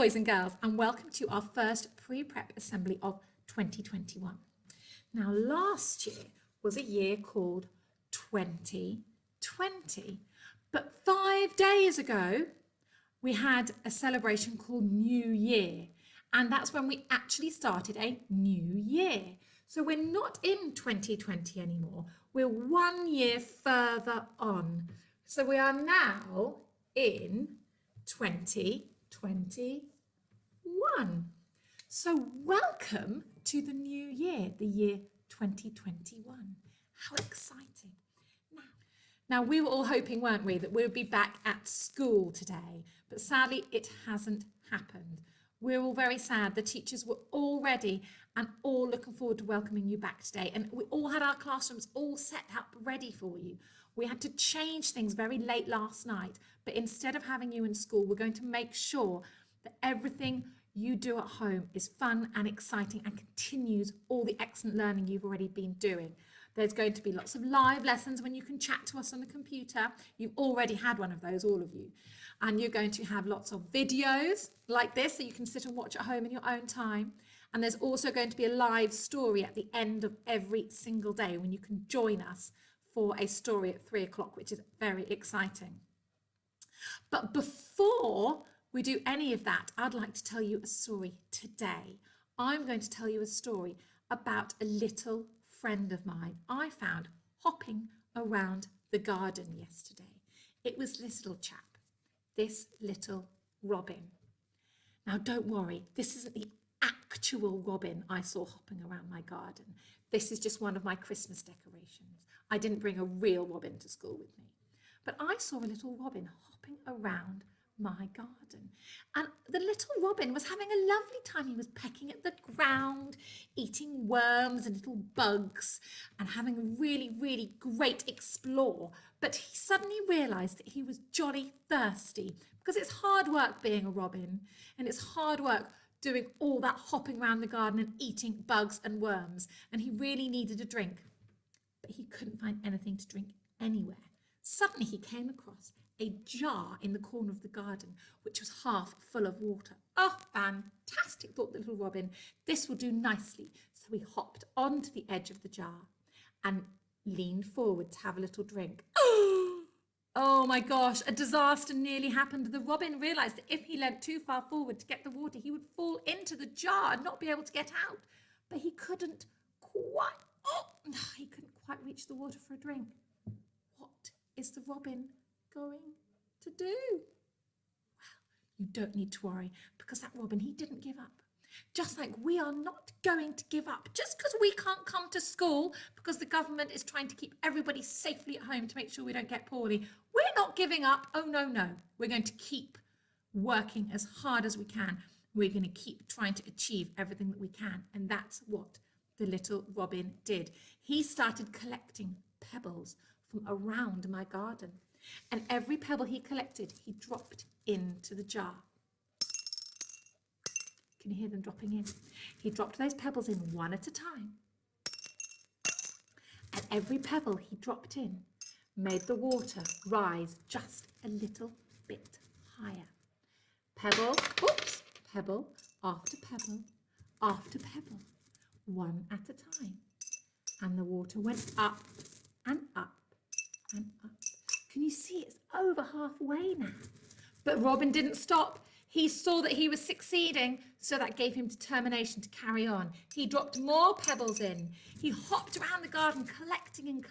boys and girls, and welcome to our first pre-prep assembly of 2021. Now, last year was a year called 2020, but 5 days ago, we had a celebration called New Year, and that's when we actually started a new year. So we're not in 2020 anymore, we're 1 year further on. So we are now in 2021. So welcome to the new year, the year 2021. How exciting. Now we were all hoping, weren't we, that we would be back at school today, but sadly it hasn't happened. We're all very sad. The teachers were all ready and all looking forward to welcoming you back today. And we all had our classrooms all set up ready for you. We had to change things very late last night, but instead of having you in school, we're going to make sure that everything you do at home is fun and exciting and continues all the excellent learning you've already been doing. There's going to be lots of live lessons when you can chat to us on the computer. You've already had one of those, all of you. And you're going to have lots of videos like this that you can sit and watch at home in your own time. And there's also going to be a live story at the end of every single day when you can join us for a story at 3 o'clock, which is very exciting. But before we do any of that, I'd like to tell you a story today. I'm going to tell you a story about a little friend of mine I found hopping around the garden yesterday. It was this little chap, this little robin. Now don't worry, this isn't the actual robin I saw hopping around my garden. This is just one of my Christmas decorations. I didn't bring a real robin to school with me, but I saw a little robin hopping around my garden, and the little robin was having a lovely time. He was pecking at the ground, eating worms and little bugs, and having a really great explore. But he suddenly realized that he was jolly thirsty, because it's hard work being a robin, and it's hard work doing all that hopping around the garden and eating bugs and worms, and he really needed a drink, but he couldn't find anything to drink anywhere. Suddenly he came across a jar in the corner of the garden, which was half full of water. Oh, fantastic, thought the little robin. This will do nicely. So he hopped onto the edge of the jar and leaned forward to have a little drink. Oh my gosh, a disaster nearly happened. The robin realized that if he leant too far forward to get the water, he would fall into the jar and not be able to get out. But he couldn't quite reach the water for a drink. What is the robin going to do? Well, you don't need to worry, because that robin, he didn't give up. Just like we are not going to give up just because we can't come to school because the government is trying to keep everybody safely at home to make sure we don't get poorly. We're not giving up. Oh, no. We're going to keep working as hard as we can. We're going to keep trying to achieve everything that we can. And that's what the little robin did. He started collecting pebbles from around my garden. And every pebble he collected, he dropped into the jar. Can you hear them dropping in? He dropped those pebbles in one at a time. And every pebble he dropped in made the water rise just a little bit higher. Pebble after pebble after pebble, one at a time. And the water went up and up and up. Can you see it's over halfway now? But Robin didn't stop. He saw that he was succeeding, so that gave him determination to carry on. He dropped more pebbles in. He hopped around the garden, collecting and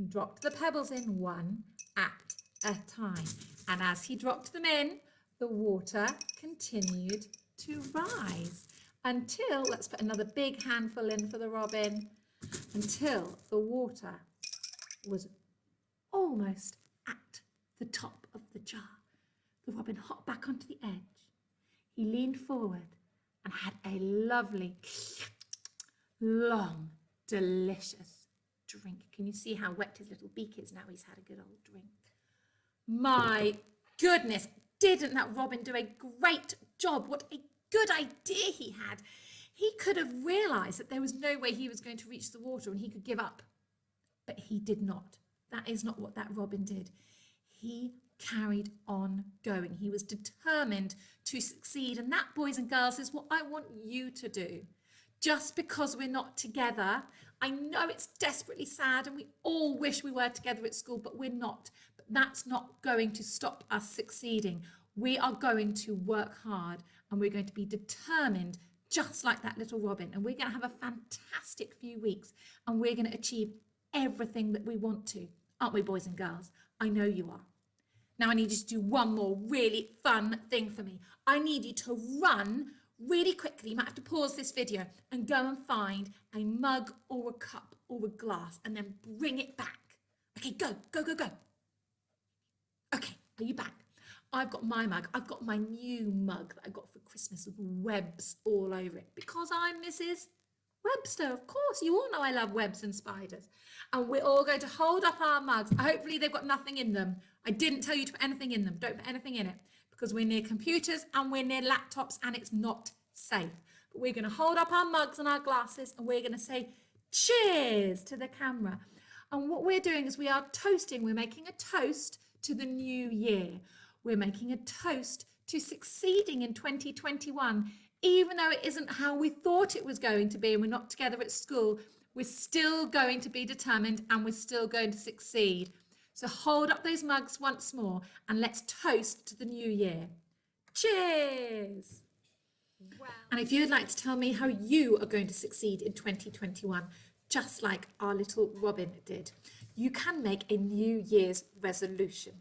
dropped the pebbles in one at a time. And as he dropped them in, the water continued to rise until, let's put another big handful in for the robin, until the water was almost at the top of the jar. The robin hopped back onto the edge. He leaned forward and had a lovely, long, delicious drink. Can you see how wet his little beak is now he's had a good old drink? My goodness, didn't that robin do a great job? What a good idea he had. He could have realised that there was no way he was going to reach the water and he could give up. But he did not. That is not what that robin did. He carried on going. He was determined to succeed. And that, boys and girls, is what I want you to do. Just because we're not together, I know it's desperately sad and we all wish we were together at school, but we're not. But that's not going to stop us succeeding. We are going to work hard and we're going to be determined, just like that little Robin. And we're going to have a fantastic few weeks and we're going to achieve everything that we want to. Aren't we, boys and girls? I know you are. Now I need you to do one more really fun thing for me. I need you to run really quickly. You might have to pause this video and go and find a mug or a cup or a glass and then bring it back. Okay, go, go, go, go. Okay, are you back? I've got my mug. I've got my new mug that I got for Christmas with webs all over it because I'm Mrs. Webster. Of course, you all know I love webs and spiders. And we're all going to hold up our mugs. Hopefully they've got nothing in them. I didn't tell you to put anything in them. Don't put anything in it because we're near computers and we're near laptops and it's not safe. But we're going to hold up our mugs and our glasses and we're going to say cheers to the camera. And what we're doing is we are toasting. We're making a toast to the new year. We're making a toast to succeeding in 2021. Even though it isn't how we thought it was going to be and we're not together at school, we're still going to be determined and we're still going to succeed. So hold up those mugs once more and let's toast to the new year. Cheers! Wow. And if you'd like to tell me how you are going to succeed in 2021, just like our little Robin did, you can make a New Year's resolution.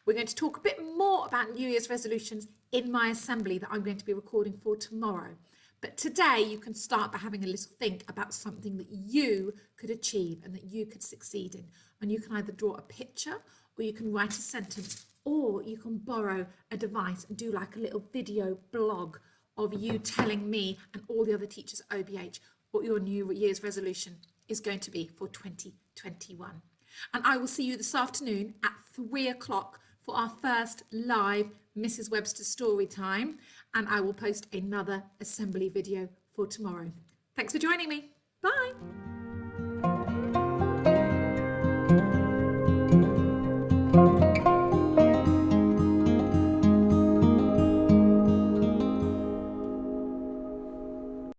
We're going to talk a bit more about New Year's resolutions in my assembly that I'm going to be recording for tomorrow. But today you can start by having a little think about something that you could achieve and that you could succeed in. And you can either draw a picture or you can write a sentence or you can borrow a device and do like a little video blog of you telling me and all the other teachers at OBH what your New Year's resolution is going to be for 2021. And I will see you this afternoon at 3 o'clock for our first live Mrs. Webster story time, and I will post another assembly video for tomorrow. Thanks for joining me. Bye.